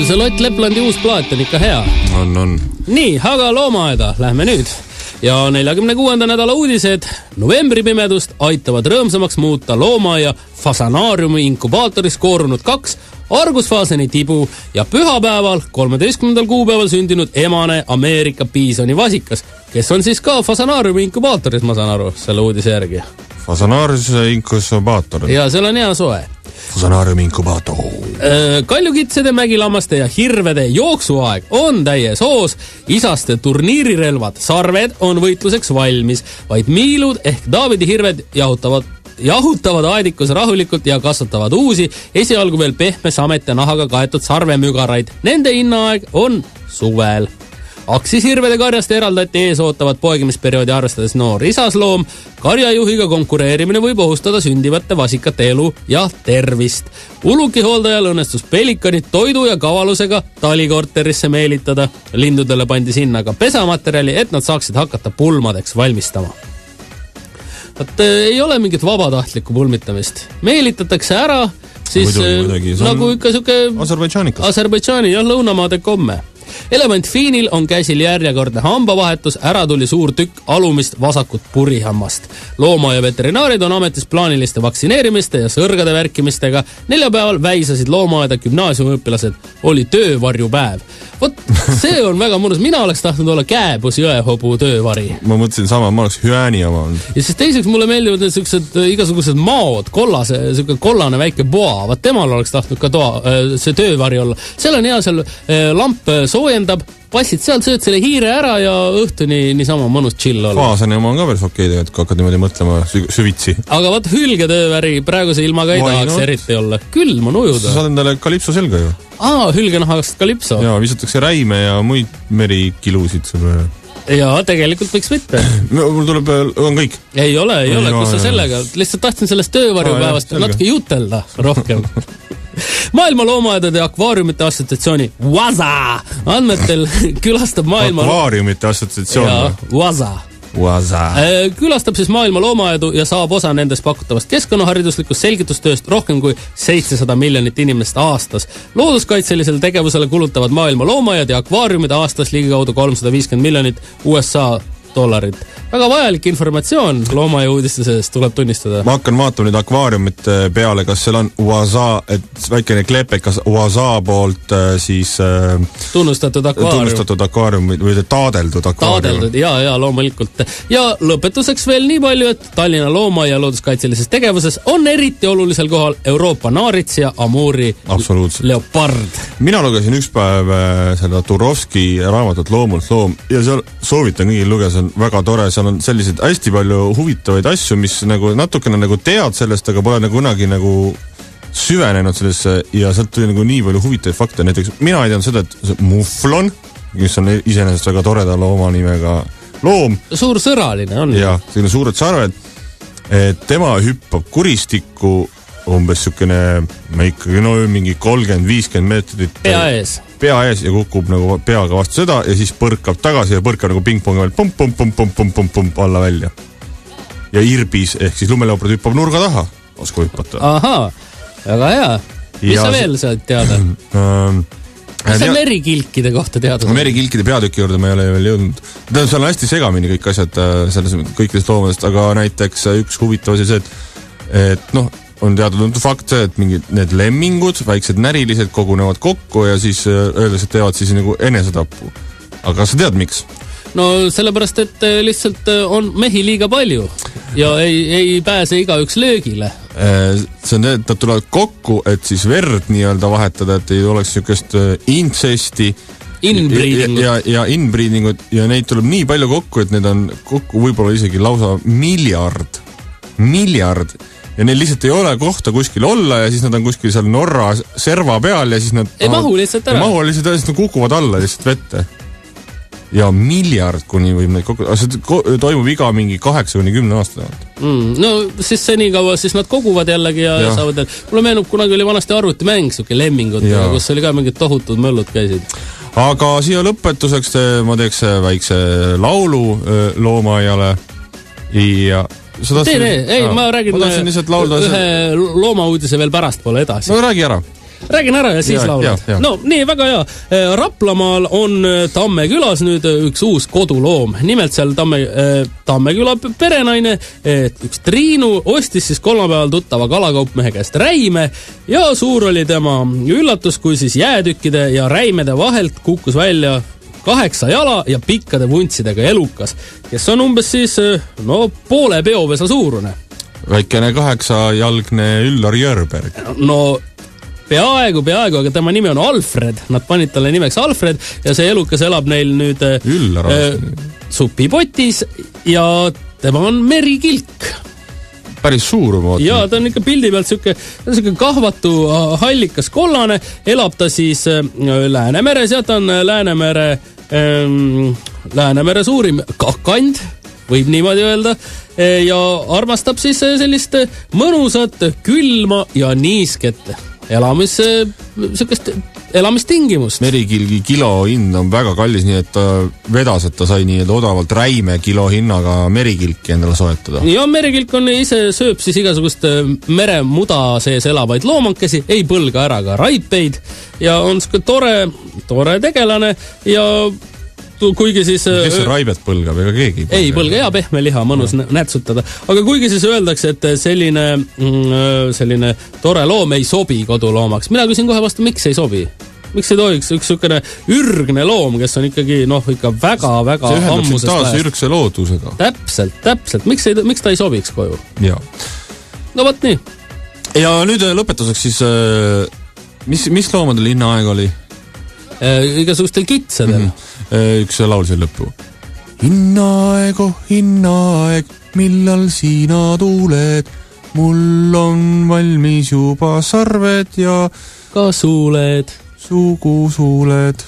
see Lott Leplandi uus plaat on ikka hea. On. Nii, aga loomaaeda lähme nüüd. Ja 46. nädala uudised. Novembri pimedust aitavad rõõmsamaks muuta loomaaia Fasanaariumi inkubaatoris koorunud 2 argusfaaseni tibu ja pühapäeval 13. kuupäeval sündinud emane Ameerika piisoni vasikas, kes on siis ka Fasanaariumi inkubaatoris, ma saan aru, selle uudise järgi. Fasanaariumi inkubaator. Ja seal on hea soe. Fasanaariumi inkubaator. Kaljukitsede, mägilammaste ja hirvede jooksuaeg on täies hoos. Isaste turniirirelvad, sarved on võitluseks valmis. Vaid miilud ehk Daavidi hirved jahutavad aedikus rahulikult ja kasvatavad uusi, esialgu veel pehme samet ja nahaga kaetud sarvemügaraid. Nende hinnaaeg on suvel. Aksishirvede karjast eraldati eesootavat poegimisperioodi arvestades noor isasloom. Karjajuhiga konkureerimine võib ohustada sündivate vasikate elu ja tervist. Uluki hooldajal õnnestus pelikanid toidu ja kavalusega talikorterisse meelitada. Lindudele pandi sinna ka pesamaterjali, et nad saaksid hakata pulmadeks valmistama. Ei ole mingit vabatahtlikku pulmitamist. Meelitatakse ära, siis muidugi. Nagu ikka siuke Aserbaidžaani ja lõunamaade komme. Elementfiinil on käsil järjekordne hambavahetus, ära tuli suur tükk alumist vasakut purihammast. Looma- ja veterinaarid on ametis plaaniliste vaktsineerimiste ja sõrgade värkimistega. Neljapäeval väisasid loomaaeda gümnaasiumiõpilased. Oli töövarjupäev. Vot, see on väga mõnus. Mina oleks tahtnud olla Kääbus jõehobu töövari. Ma mõtlesin sama, ma oleks hüääni oma olnud. Ja siis teiseks mulle meeldivad need igasugused maod, kollane väike boa. Vaat temal oleks tahtnud ka see töövari olla. Seal on hea, seal lamp soojendab, passid seal, sööd selle hiire ära ja õhtuni niisama mõnus chill olla. Faasani oma on ka päris okei, kui hakkad niimoodi mõtlema süvitsi. Aga vaat hülgetööväri praeguse ilmaga ei tahaks eriti olla. Külm on ujuda. Sa saad endale kalipso selga ju. Hülgenahast kalipso. Jaa, visatakse räime ja muid merikilusid sulle. Jaa, tegelikult võiks mitte. No, mul tuleb, on kõik. Ei ole, kus sa sellega. Lihtsalt tahtsin sellest töövarjupäevast natuke jutelda rohkem. Maailma loomaaedade akvaariumite assotsiatsiooni WASA andmetel külastab maailma akvaariumite assotsiatsioon. WASA. Külastab siis maailma loomaaedu ja saab osa nendest pakutavast keskkonnahariduslikust selgitustööst rohkem kui 700 miljonit inimest aastas. Looduskaitselisele tegevusele kulutavad maailma loomaaed ja akvaariumid aastas ligikaudu 350 miljonit USA dollarit. Väga vajalik informatsioon looma- ja uudiste sees, tuleb tunnistada. Ma hakkan vaatama nüüd akvaariumite peale, kas seal on USA, et väikene klepekas USA poolt siis tunnustatud akvaarium või taadeldud akvaarium. Taadeldud, ja loomulikult. Ja lõpetuseks veel nii palju, et Tallinna looma- ja looduskaitselises tegevuses on eriti olulisel kohal Euroopa naarits ja Amuri leopard. Mina lugesin üks päev selle Turovski raamatut Loomult loom ja seal soovitan kõigil lugeda, see on väga tore, seal on selliseid hästi palju huvitavaid asju, mis nagu natukene nagu tead sellest, aga pole nagu kunagi nagu süvenenud sellesse ja sealt tuli nagu nii palju huvitavaid fakte. Näiteks mina ei teadnud seda, et see muflon, mis on iseenesest väga toreda looma nimega loom. Suur sõraline on. Ja, selline suured sarved, et tema hüppab kuristikku umbes sükene, ikkagi mingi 30-50 meetrit pea ees ja kukub nagu peaga vastu seda ja siis põrkab tagasi ja põrkab nagu pingpongi veel pump alla välja. Ja irbis ehk siis lumeleopard hüppab nurga taha, oska hüppata. Ahaa, väga hea. Mis sa veel saad teada? Mis sa merikilkide kohta teada? Merikilkide peatüki juurde ma ei ole veel jõudnud. Seal on hästi segamini kõik asjad selles kõikidest loomadest, aga näiteks üks huvitav asi see, et on teatud fakt see, et mingid need lemmingud, väiksed närilised kogunevad kokku ja siis öeldes, et teevad siis nagu enesetapu. Aga sa tead, miks? No sellepärast, et lihtsalt on mehi liiga palju ja ei pääse igaüks löögile. See on, et nad tulevad kokku, et siis verd nii-öelda vahetada, et ei oleks niisugust incesti ja inbreedingut ja neid tuleb nii palju kokku, et need on kokku võib-olla isegi lausa miljard ja neil lihtsalt ei ole kohta kuskil olla ja siis nad on kuskil seal Norra serva peal ja siis nad ei mahu lihtsalt ära. Nad kukuvad alla lihtsalt vette. Ja miljard kuni võib neid kokku... See toimub iga mingi 8-10 aasta. No siis senikaua siis nad koguvad jällegi ja saavad... Mulle meenub, kunagi oli vanasti arvutimäng, siuke lemmingud, kus oli ka mingid tohutud möllud käisid. Aga siia lõpetuseks ma teeks väikse laulu loomaiale ja... ma räägin ühe loomauudise veel pärast pole edasi. No räägi ära. Räägin ära ja siis laulad. No nii, väga hea. Raplamaal on Tamme külas nüüd üks uus koduloom. Nimelt seal Tamme küla perenaine, üks Triinu, ostis siis kolmapäeval tuttava kalakaupmehe käest räime ja suur oli tema üllatus, kui siis jäätükkide ja räimede vahelt kukkus välja 8 jala ja pikkade vuntsidega elukas, kes on umbes siis poole peovesa suurune. Väikene 8-jalgne Üllar Jörberg. No peaaegu, aga tema nimi on Alfred. Nad panid talle nimeks Alfred ja see elukas elab neil nüüd Üllar supipotis ja tema on merikilk. Päris suur ma ootan. Ja ta on ikka pildi pealt siuke kahvatu hallikas kollane, elab ta siis Läänemeres ja ta on Läänemere suurim kakand, võib niimoodi öelda, ja armastab siis sellist mõnusat, külma ja niisket elamistingimust. Merikilgi kilo hind on väga kallis, nii et ta vedas, et ta sai nii odavalt räime kilo hinnaga merikilki endale soetada. Ja merikilk on ise sööb siis igasugust meremuda sees elavaid loomankesi, ei põlga ära ka raipeid ja on tore tegelane ja kuigi siis kes see raibet põlgab, ega keegi ei põlga, ja pehme liha, mõnus nätsutada. Aga kuigi siis öeldakse, et selline tore loom ei sobi koduloomaks. Mina küsin kohe vastu, miks ei sobi? Miks ei tohiks üks sükene ürgne loom, kes on ikkagi ikka väga see ühendab taas ürgse loodusega. Täpselt. Miks ta ei sobiks koju? Ja. No võt nii. Ja nüüd lõpetuseks siis mis loomadel hinnaaeg oli? Igasugustel kitsedel. Üks laul see lõppu. Hinnaeg, millal sina tuled, mul on valmis juba sarved ja ka suugusuuled.